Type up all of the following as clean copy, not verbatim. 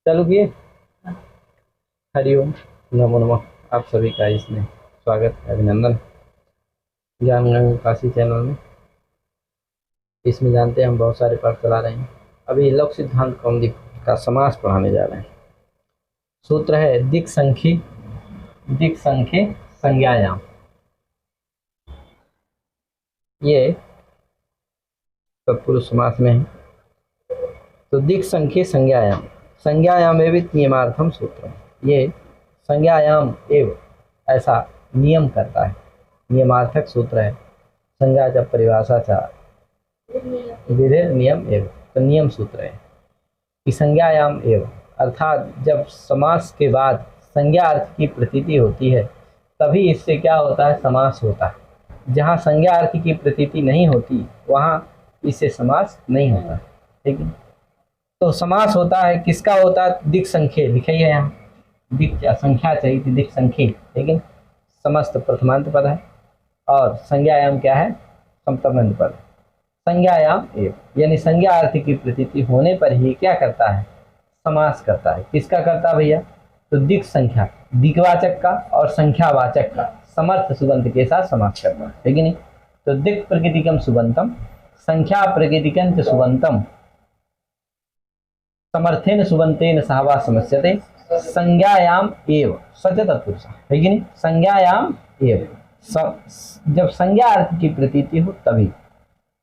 चालू किए। हरिओम, नमो नमः। आप सभी का इसमें स्वागत है, अभिनंदन। ज्ञान काशी चैनल में इसमें जानते हैं हम बहुत सारे पाठ चला रहे हैं। अभी लघु सिद्धांत कौमुदी का समास पढ़ाने जा रहे हैं। सूत्र है दिक् संख्ये संज्ञायाम। ये तत्पुरुष समास में है। तो दिक् संख्ये संज्ञायाम एवं नियमार्थम सूत्र। ये संज्ञायाम एव ऐसा नियम करता है, नियमार्थक सूत्र है। संज्ञा च परिभाषा च विधि नियम एव, तो नियम सूत्र है कि संज्ञायाम एव अर्थात जब समास के बाद संज्ञा अर्थ की प्रतीति होती है तभी इससे क्या होता है, समास होता है। जहाँ संज्ञा अर्थ की प्रतीति नहीं होती वहाँ इससे समास नहीं होता। ठीक है, तो समास होता है किसका होता है, दिक् संख्ये लिखा ही है यहाँ। दिक् संख्या चाहिए थी, दिक् संख्ये, लेकिन समस्त प्रथमांत पद है और संज्ञायाम क्या है, सप्तमांत पद। संज्ञायाम एव यानी संज्ञा अर्थ की प्रतीति होने पर ही क्या करता है, समास करता है। किसका करता है भैया, तो दिक् संख्या, दिक्वाचक का और संख्यावाचक का समर्थ सुबंत के साथ समास करता है। ठीक है नहीं, तो दिक् प्रकृतिकम सुबंतम संख्या प्रकृतिकं च सुबंतम समर्थेन सुबंतेन सहवा समस्यते संज्ञायाम एव सच तत्पुरुष। है कि नहीं, संज्ञायाम एव जब संज्ञा अर्थ की प्रतीति हो तभी।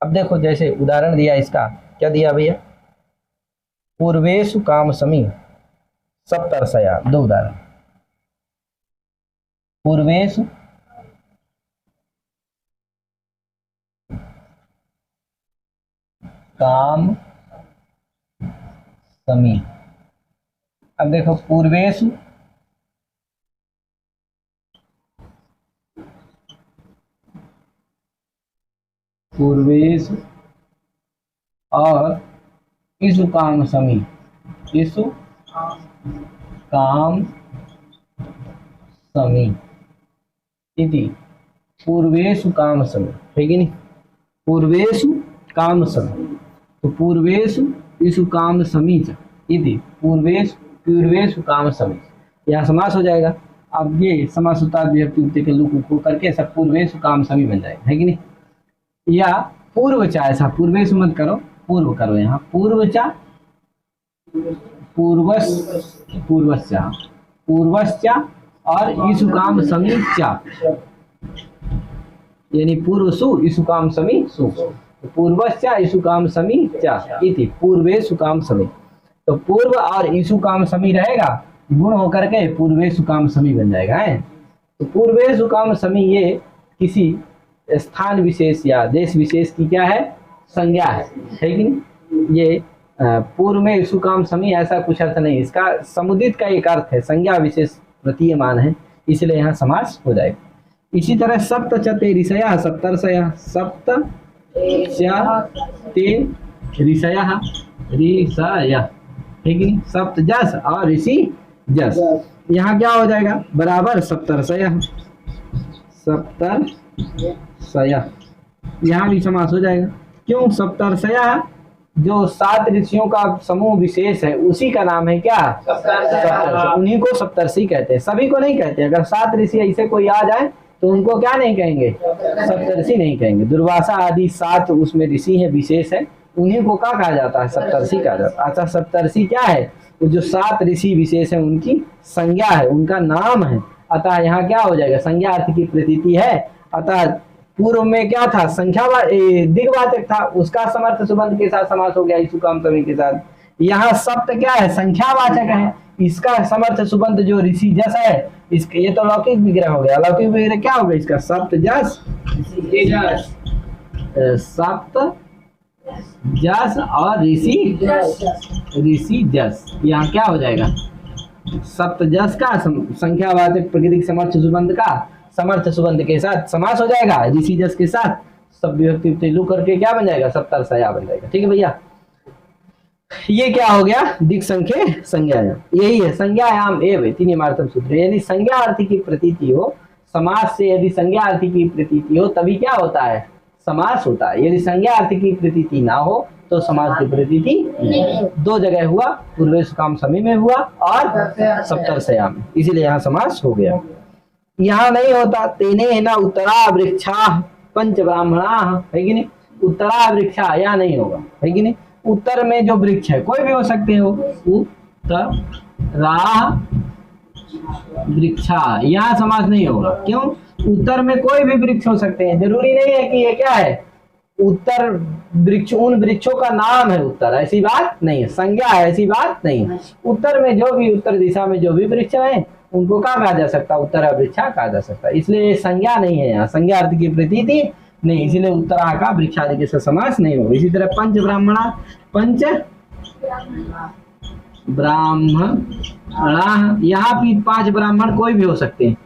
अब देखो जैसे उदाहरण दिया, इसका क्या दिया भैया, पूर्वेषु काम समी सप्तर्षया। दो उदाहरण, पूर्वेषु काम समी। अब देखो पूर्वेषु और इषु काम समी, इषु काम समी इति पूर्वेषु काम समी। है कि नहीं, पूर्वेषु काम समी, तो पूर्वेषु इषु काम समी इति पूर्वेषु काम समी, यहाँ समास हो जाएगा। अब ये समास होता है विभक्ति के लुक को करके सब पूर्वेषु काम समी बन जाएगा। है कि नहीं, या पूर्वचा, ऐसा पूर्वेषु मत करो, पूर्व करो। यहाँ पूर्वचा, पूर्वश्चा और इषु काम समी चा, यानी पूर्वसु इषु काम समी सु, पूर्वश्चा इषु काम समी चा इति पूर्वेषु काम समी। तो पूर्व और इषु काम समी रहेगा, गुण होकर के पूर्वेषु काम समी बन जाएगा। है, तो पूर्वेषु काम समी ये किसी स्थान विशेष या देश विशेष की क्या है, संज्ञा है कि नहीं। ये पूर्व में इषु काम समी ऐसा कुछ अर्थ नहीं, इसका समुदित का एक अर्थ है, संज्ञा विशेष प्रतीयमान है, इसलिए यहाँ समास हो जाएगा। इसी तरह सप्त चते ऋषया सप्तर्षया, सप्त चते ऋषया ऋषया। ठीक है, सप्त जस और ऋषि जस, यहाँ क्या हो जाएगा, बराबर सप्तर्षया, सप्तर्षया, यहाँ भी समास हो जाएगा। क्यों, सप्तर्षया जो 7 ऋषियों का समूह विशेष है उसी का नाम है क्या, सप्तर्षि। उन्हीं को सप्तर्षि कहते हैं, सभी को नहीं कहते। अगर 7 ऋषि ऐसे कोई आ जाए तो उनको क्या नहीं कहेंगे, सप्तर्षि नहीं कहेंगे। दुर्वासा आदि 7 उसमें ऋषि है, विशेष है, उन्हीं को क्या कहा जाता है, सप्तर्षि कहा जाता है। अच्छा, सप्तर्षि क्या है, वो जो 7 ऋषि विशेष है उनकी संज्ञा है, उनका नाम है। अतः यहाँ क्या हो जाएगा, संज्ञा अर्थ की प्रतीति है। अतः पूर्व में क्या था, संख्या दिग्वाचक था, उसका समर्थ सुबंध के साथ समास हो गया इषु काम समी के साथ। यहाँ सप्त क्या है, संख्यावाचक है, इसका समर्थ सुबंध जो ऋषि जस है, इसके ये तो लौकिक विग्रह हो गया। लौकिक विग्रह क्या हो गया इसका, सप्त जस, सप्त जस और ऋषि जस। यहाँ क्या हो जाएगा, सप्त जस का संख्यावाचक प्रकृति समर्थ सुबंध का समर्थ सुबंध के साथ समास हो जाएगा, ऋषि जस के साथ सब विभक्ति लू करके क्या बन जाएगा, सप्तर्षया बन जाएगा। ठीक है भैया, ये क्या हो गया, दिक् संख्ये संज्ञायाम, यही है संज्ञायाम एव इति नियमार्थम सूत्र। यानी संज्ञा अर्थ की प्रतीति हो, समास से यदि संज्ञा अर्थ की प्रतीति हो तभी क्या होता है, समास होता है। यदि संज्ञा अर्थ की प्रतीति ना हो तो समास की प्रतीति नहीं। दो जगह हुआ, पूर्वेश काम समी में हुआ और सप्तर्षया में, इसीलिए यहाँ समास हो गया। यहाँ नहीं होता, तेने है ना उत्तरा वृक्षा पंच ब्राह्मणा, है कि नहीं, उत्तरा वृक्षा यहाँ नहीं होगा, है कि नहीं। उत्तर में जो वृक्ष है कोई भी हो सकते हो, उत्तरा वृक्षा, यहाँ समास नहीं होगा। क्यों? उत्तर में कोई भी वृक्ष हो सकते हैं, जरूरी नहीं है कि ये क्या है उत्तर वृक्ष, उन वृक्षों का नाम है उत्तर, ऐसी बात नहीं है, संज्ञा है, ऐसी बात नहीं है। उत्तर में जो भी, उत्तर दिशा में जो भी वृक्ष है उनको क्या कहा जा सकता है, उत्तरा वृक्षा कहा जा सकता है, इसलिए संज्ञा नहीं है, यहाँ संज्ञा अर्थ की प्रतीति नहीं, इसीलिए उत्तरा का वृक्षादि के साथ समास नहीं होगा। इसी तरह पंच ब्राह्मणा, पंच ब्राह्मणा, यहाँ भी 5 ब्राह्मण कोई भी हो सकते हैं,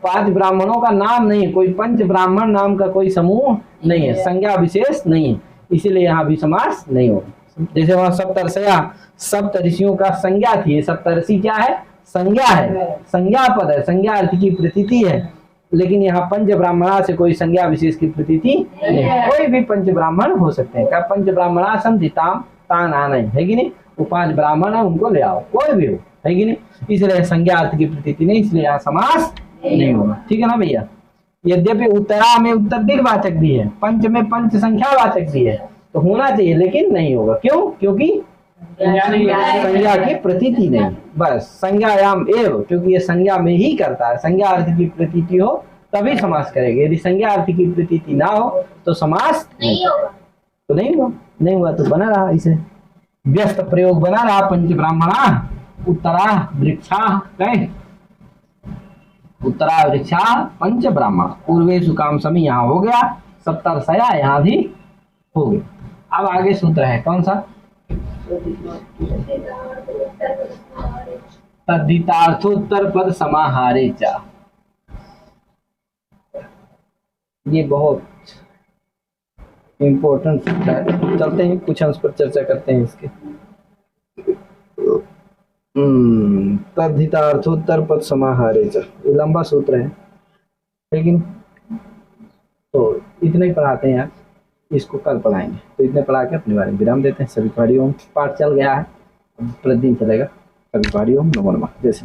5 ब्राह्मणों का नाम नहीं है, कोई पंच ब्राह्मण नाम का कोई समूह नहीं है, संज्ञा विशेष नहीं है, इसीलिए यहाँ भी समास नहीं होगा। जैसे वहां सप्तर्षया, सप्त ऋषियों का संज्ञा थी, सप्तर्षि क्या है, संज्ञा है, संज्ञा पद है, संज्ञा अर्थ की प्रतीति है, लेकिन यहाँ पंच ब्राह्मणा से कोई संज्ञा विशेष की प्रतीति नहीं, कोई भी पंच ब्राह्मण हो सकते हैं। क्या पंच ब्राह्मणा संधिताम तान आना है कि नहीं, वो 5 ब्राह्मण है उनको ले आओ, कोई भी हो, है कि नहीं, इसलिए संज्ञा अर्थ की प्रतीति नहीं, इसलिए यहाँ समास नहीं होगा। ठीक है ना भैया। यद्यपि उत्तरा में उत्तर दिग्वाचक भी है, पंच में पंच संख्यावाचक भी है, तो होना चाहिए लेकिन नहीं होगा। क्यों? क्योंकि संज्ञा की प्रतीति नहीं, बस संज्ञायाम एव, क्योंकि ये संज्ञा में ही करता है, संज्ञा अर्थ की प्रतीति हो तभी समास करेगा, यदि संज्ञा अर्थ की प्रतीति ना हो तो समास नहीं होगा। तो नहीं हुआ, नहीं हुआ तो बना रहा, इसे व्यस्त प्रयोग बना रहा, पंच ब्राह्मणा उत्तरा वृक्षा, कहे उत्तरा वृक्षा पंच ब्राह्मण, पूर्वेशु काम समी यहाँ हो गया, सप्तर्षया यहाँ भी हो गया। अब आगे सूत्र है कौन सा, तद्धितार्थोत्तर पद समाहारे च, ये बहुत इंपॉर्टेंट सूत्र है, चलते हैं कुछ अंश पर चर्चा करते हैं इसके। तद्धितार्थोत्तर पद समाहारे च, ये लंबा सूत्र है, लेकिन तो इतना ही पढ़ाते हैं, इसको कल पढ़ाएंगे, तो इतने पढ़ा के अपने बारे में विराम देते हैं। सभी हरि ओम, पाठ चल गया है, प्रतिदिन चलेगा। सभी हरि ओम, नमो नमः। जैसे